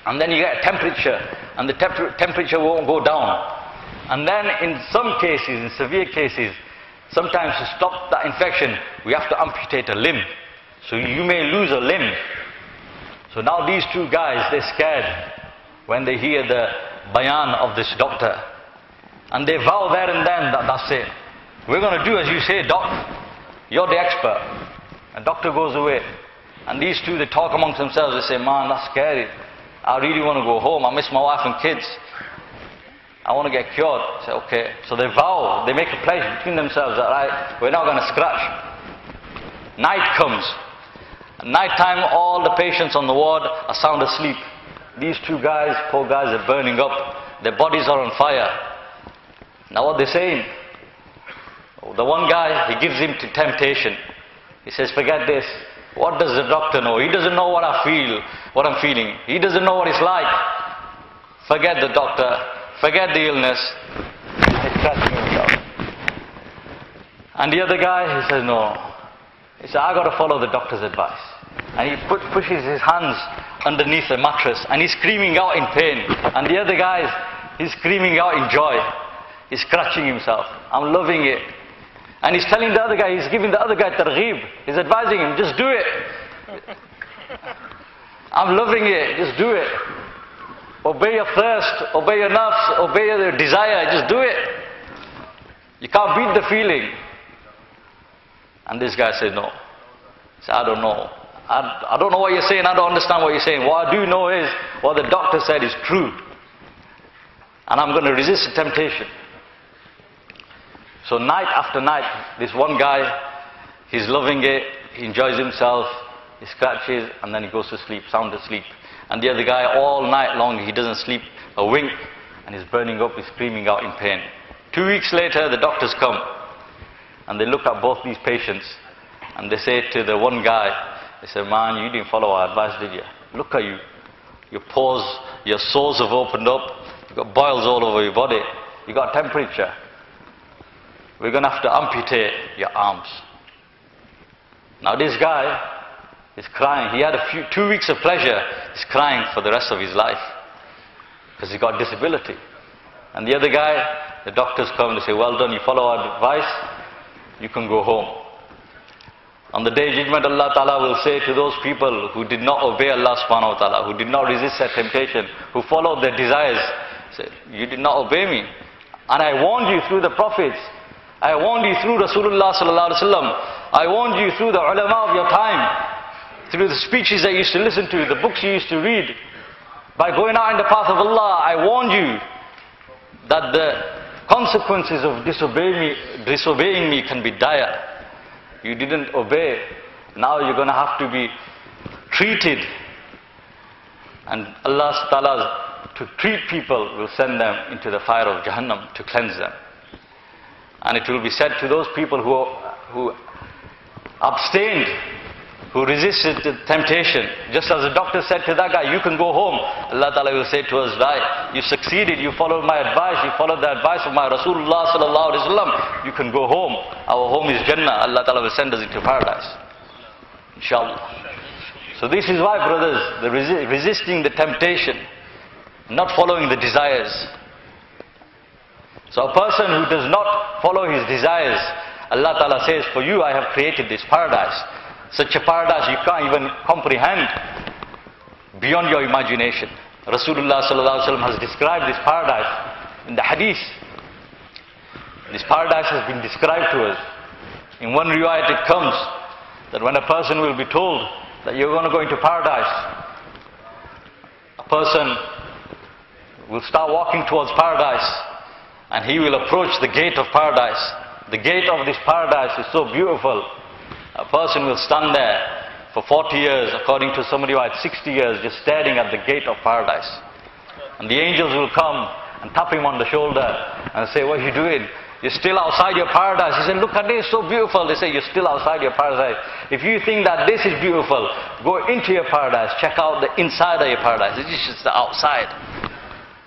And then you get a temperature, and the temperature won't go down. And then in some cases, in severe cases, sometimes to stop that infection, we have to amputate a limb. So you may lose a limb. So now these two guys, they're scared when they hear the bayan of this doctor. And they vow there and then that that's it. We're going to do as you say, doc. You're the expert. And doctor goes away. And these two, they talk amongst themselves. They say, man, that's scary. I really want to go home. I miss my wife and kids. I want to get cured. I say, okay. So they vow, they make a pledge between themselves that, right, we're not going to scratch. Night comes. At night time, all the patients on the ward are sound asleep. These two guys, poor guys, are burning up. Their bodies are on fire. Now what they're saying, the one guy, he gives him to temptation. He says, forget this. What does the doctor know? He doesn't know what I feel, what I'm feeling. He doesn't know what it's like. Forget the doctor. Forget the illness. He's scratching himself. And the other guy, he says, no. He says, I got to follow the doctor's advice. And he pushes his hands underneath the mattress and he's screaming out in pain. And the other guy, he's screaming out in joy. He's scratching himself. I'm loving it. And he's telling the other guy, he's giving the other guy targheeb. He's advising him, just do it. I'm loving it, just do it. Obey your thirst, obey your nafs, obey your desire, just do it. You can't beat the feeling. And this guy said, no. He said, I don't know. I don't know what you're saying, I don't understand what you're saying. What I do know is, what the doctor said is true. And I'm going to resist the temptation. So night after night, this one guy, he's loving it, he enjoys himself, he scratches, and then he goes to sleep, sound asleep. And the other guy, all night long, he doesn't sleep a wink, and he's burning up, he's screaming out in pain. 2 weeks later, the doctors come, and they look at both these patients, and they say to the one guy, they say, man, you didn't follow our advice, did you? Look at you. Your pores, your sores have opened up, you've got boils all over your body, you've got temperature. We're going to have to amputate your arms. Now this guy is crying. He had 2 weeks of pleasure. He's crying for the rest of his life because he got disability. And the other guy, the doctors come and they say, well done, you follow our advice, you can go home. On the day of judgment, Allah Ta'ala will say to those people who did not obey Allah Subhanahu Wa Ta'ala, who did not resist their temptation, who followed their desires, say, you did not obey me. And I warned you through the prophets. I warned you through Rasulullah Sallallahu Alaihi Wasallam. I warned you through the ulama of your time, through the speeches that you used to listen to, the books you used to read. By going out in the path of Allah, I warned you that the consequences of disobeying me can be dire. You didn't obey. Now you're going to have to be treated. And Allah Ta'ala, to treat people, will send them into the fire of Jahannam to cleanse them. And it will be said to those people who abstained, who resisted the temptation, just as the doctor said to that guy, you can go home. Allah Ta'ala will say to us, right, you succeeded, you followed my advice, you followed the advice of my Rasulullah Sallallahu Alaihi Wasallam, you can go home. Our home is Jannah. Allah Ta'ala will send us into paradise. Inshallah. So this is why, brothers, resisting the temptation, not following the desires. So a person who does not follow his desires, Allah Ta'ala says, for you I have created this paradise. Such a paradise you can't even comprehend, beyond your imagination. Rasulullah Sallallahu Alaihi Wasallam has described this paradise in the hadith. This paradise has been described to us. In one riwayat it comes that when a person will be told that you're going to go into paradise, a person will start walking towards paradise, and he will approach the gate of paradise. The gate of this paradise is so beautiful. A person will stand there for 40 years, according to somebody who had 60 years, just staring at the gate of paradise. And the angels will come and tap him on the shoulder and say, what are you doing? You're still outside your paradise. He said, look at this, so beautiful. They say, you're still outside your paradise. If you think that this is beautiful, go into your paradise, check out the inside of your paradise. This is just the outside.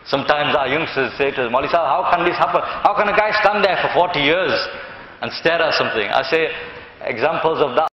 Sometimes our youngsters say to us, Maulvi Sahib, how can this happen? How can a guy stand there for 40 years and stare at something? I say, examples of that